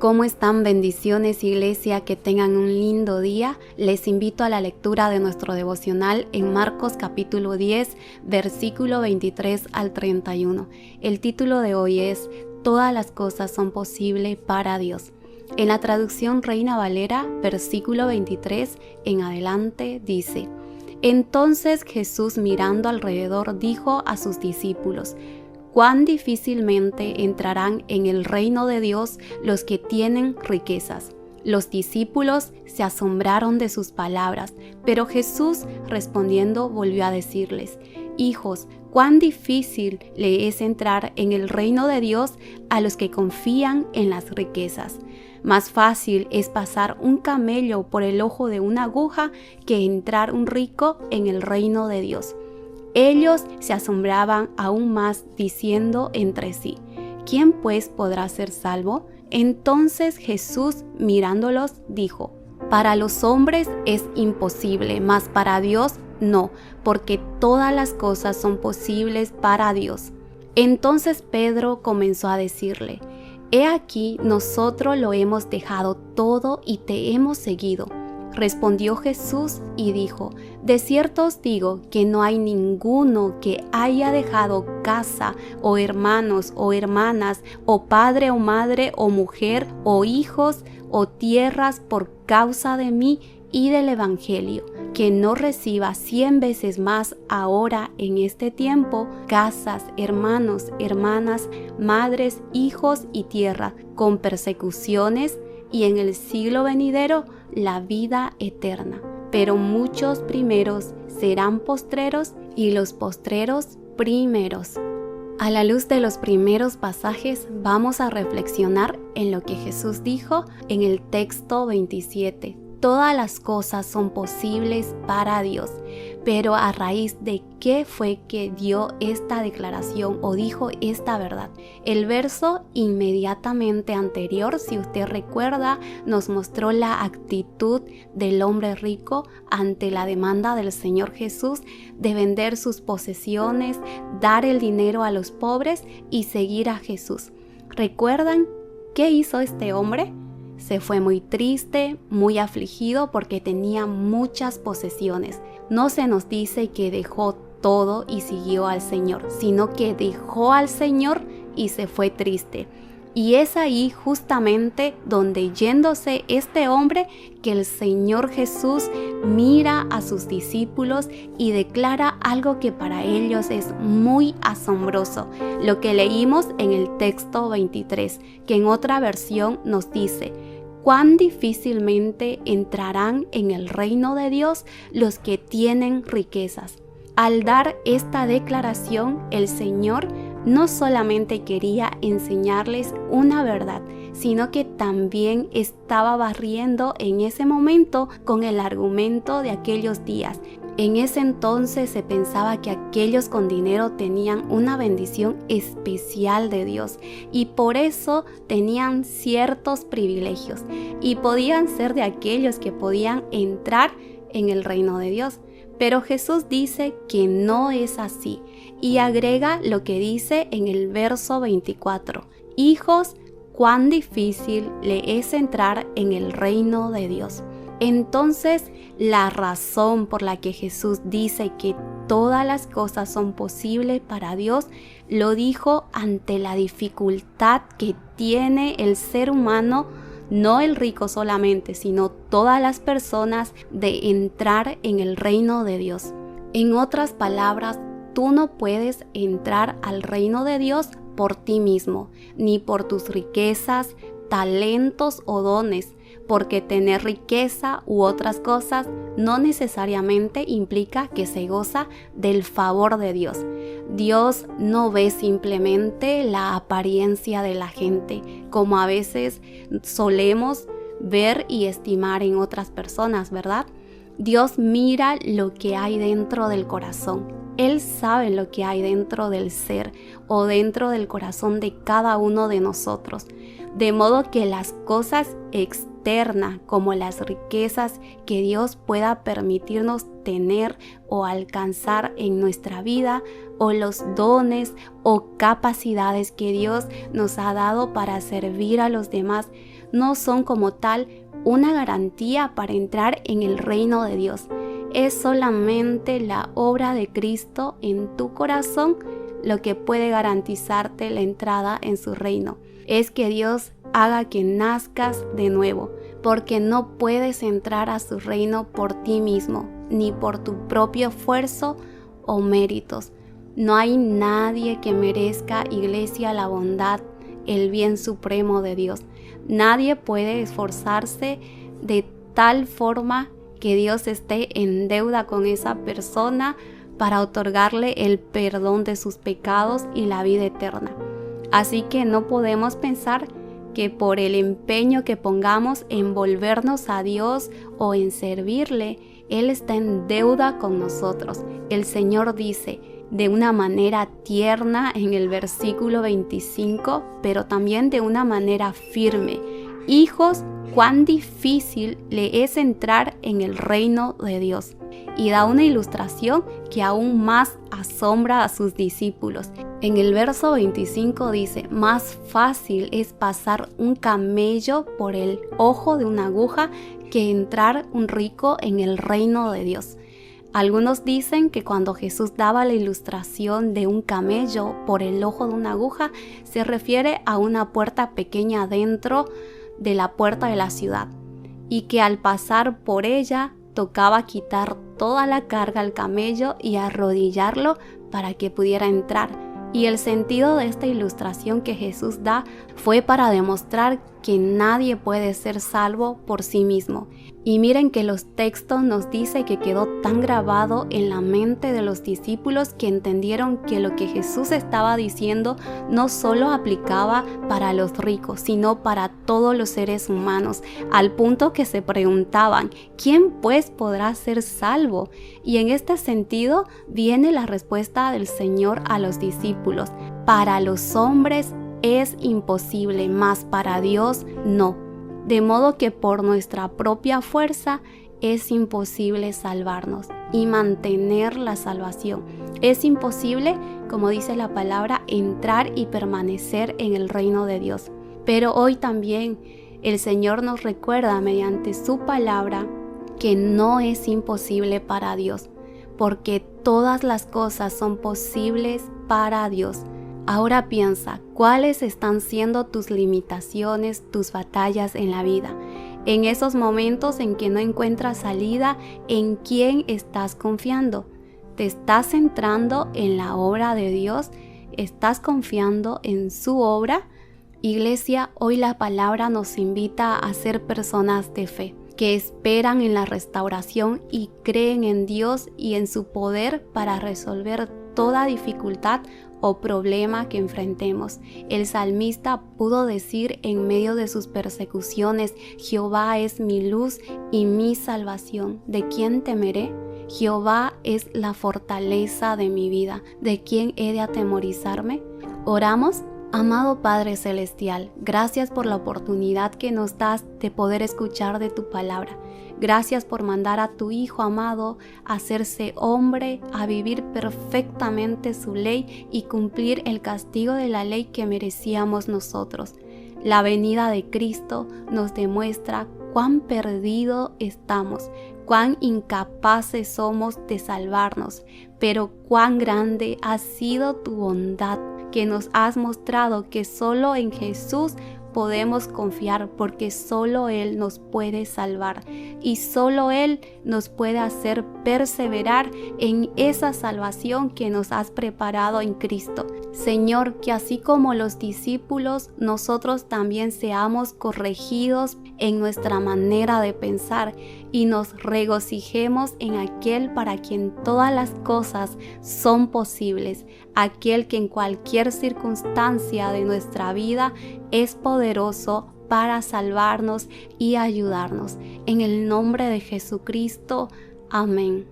¿Cómo están? Bendiciones, iglesia, que tengan un lindo día. Les invito a la lectura de nuestro devocional en Marcos capítulo 10, versículo 23 al 31. El título de hoy es Todas las cosas son posibles para Dios. En la traducción Reina Valera, versículo 23 en adelante dice: Entonces Jesús, mirando alrededor, dijo a sus discípulos: cuán difícilmente entrarán en el reino de Dios los que tienen riquezas. Los discípulos se asombraron de sus palabras, pero Jesús, respondiendo, volvió a decirles: Hijos, cuán difícil le es entrar en el reino de Dios a los que confían en las riquezas. Más fácil es pasar un camello por el ojo de una aguja que entrar un rico en el reino de Dios. Ellos se asombraban aún más, diciendo entre sí: ¿Quién pues podrá ser salvo? Entonces Jesús, mirándolos, dijo: Para los hombres es imposible, mas para Dios no, porque todas las cosas son posibles para Dios. Entonces Pedro comenzó a decirle: He aquí, nosotros lo hemos dejado todo y te hemos seguido. Respondió Jesús y dijo: De cierto os digo que no hay ninguno que haya dejado casa, o hermanos, o hermanas, o padre, o madre, o mujer, o hijos, o tierras por causa de mí y del Evangelio, que no reciba 100 veces más ahora en este tiempo casas, hermanos, hermanas, madres, hijos y tierra, con persecuciones, y en el siglo venidero la vida eterna. Pero muchos primeros serán postreros y los postreros primeros. A la luz de los primeros pasajes vamos a reflexionar en lo que Jesús dijo en el texto 27. Todas las cosas son posibles para Dios, pero ¿a raíz de qué fue que dio esta declaración o dijo esta verdad? El verso inmediatamente anterior, si usted recuerda, nos mostró la actitud del hombre rico ante la demanda del Señor Jesús de vender sus posesiones, dar el dinero a los pobres y seguir a Jesús. ¿Recuerdan qué hizo este hombre? Se fue muy triste, muy afligido porque tenía muchas posesiones. No se nos dice que dejó todo y siguió al Señor, sino que dejó al Señor y se fue triste. Y es ahí justamente donde, yéndose este hombre, que el Señor Jesús mira a sus discípulos y declara algo que para ellos es muy asombroso. Lo que leímos en el texto 23, que en otra versión nos dice: cuán difícilmente entrarán en el reino de Dios los que tienen riquezas. Al dar esta declaración, el Señor no solamente quería enseñarles una verdad, sino que también estaba barriendo en ese momento con el argumento de aquellos días. En ese entonces se pensaba que aquellos con dinero tenían una bendición especial de Dios y por eso tenían ciertos privilegios y podían ser de aquellos que podían entrar en el reino de Dios. Pero Jesús dice que no es así y agrega lo que dice en el verso 24: Hijos, cuán difícil le es entrar en el reino de Dios. Entonces, la razón por la que Jesús dice que todas las cosas son posibles para Dios, lo dijo ante la dificultad que tiene el ser humano, no el rico solamente, sino todas las personas, de entrar en el reino de Dios. En otras palabras, tú no puedes entrar al reino de Dios por ti mismo, ni por tus riquezas, talentos o dones, porque tener riqueza u otras cosas no necesariamente implica que se goza del favor de Dios. Dios no ve simplemente la apariencia de la gente, como a veces solemos ver y estimar en otras personas, ¿verdad? Dios mira lo que hay dentro del corazón. Él sabe lo que hay dentro del ser o dentro del corazón de cada uno de nosotros. De modo que las cosas externas eterna como las riquezas que Dios pueda permitirnos tener o alcanzar en nuestra vida, o los dones o capacidades que Dios nos ha dado para servir a los demás, no son como tal una garantía para entrar en el reino de Dios. Es solamente la obra de Cristo en tu corazón lo que puede garantizarte la entrada en su reino. Es que Dios haga que nazcas de nuevo, porque no puedes entrar a su reino por ti mismo, ni por tu propio esfuerzo o méritos. No hay nadie que merezca, iglesia, la bondad, el bien supremo de Dios. Nadie puede esforzarse de tal forma que Dios esté en deuda con esa persona para otorgarle el perdón de sus pecados y la vida eterna. Así que no podemos pensar que por el empeño que pongamos en volvernos a Dios o en servirle, Él está en deuda con nosotros. El Señor dice de una manera tierna en el versículo 25, pero también de una manera firme: hijos, cuán difícil le es entrar en el reino de Dios. Y da una ilustración que aún más asombra a sus discípulos. En el verso 25 dice: más fácil es pasar un camello por el ojo de una aguja que entrar un rico en el reino de Dios. Algunos dicen que cuando Jesús daba la ilustración de un camello por el ojo de una aguja, se refiere a una puerta pequeña dentro de la puerta de la ciudad, y que al pasar por ella tocaba quitar toda la carga al camello y arrodillarlo para que pudiera entrar. Y el sentido de esta ilustración que Jesús da fue para demostrar que nadie puede ser salvo por sí mismo. Y miren que los textos nos dice que quedó tan grabado en la mente de los discípulos que entendieron que lo que Jesús estaba diciendo no solo aplicaba para los ricos, sino para todos los seres humanos, al punto que se preguntaban: ¿quién pues podrá ser salvo? Y en este sentido viene la respuesta del Señor a los discípulos: para los hombres es imposible, mas para Dios no. De modo que por nuestra propia fuerza es imposible salvarnos y mantener la salvación. Es imposible, como dice la palabra, entrar y permanecer en el reino de Dios. Pero hoy también el Señor nos recuerda mediante su palabra que no es imposible para Dios, porque todas las cosas son posibles para Dios. Ahora piensa, ¿cuáles están siendo tus limitaciones, tus batallas en la vida? En esos momentos en que no encuentras salida, ¿en quién estás confiando? ¿Te estás centrando en la obra de Dios? ¿Estás confiando en su obra? Iglesia, hoy la palabra nos invita a ser personas de fe, que esperan en la restauración y creen en Dios y en su poder para resolver toda dificultad o problema que enfrentemos. El salmista pudo decir en medio de sus persecuciones: Jehová es mi luz y mi salvación. ¿De quién temeré? Jehová es la fortaleza de mi vida. ¿De quién he de atemorizarme? Oramos. Amado Padre Celestial, gracias por la oportunidad que nos das de poder escuchar de tu palabra. Gracias por mandar a tu Hijo amado a hacerse hombre, a vivir perfectamente su ley y cumplir el castigo de la ley que merecíamos nosotros. La venida de Cristo nos demuestra cuán perdidos estamos, cuán incapaces somos de salvarnos, pero cuán grande ha sido tu bondad, que nos has mostrado que solo en Jesús podemos confiar, porque solo Él nos puede salvar y solo Él nos puede hacer perseverar en esa salvación que nos has preparado en Cristo. Señor, que así como los discípulos, nosotros también seamos corregidos en nuestra manera de pensar y nos regocijemos en aquel para quien todas las cosas son posibles, aquel que en cualquier circunstancia de nuestra vida es poderoso para salvarnos y ayudarnos. En el nombre de Jesucristo, amén.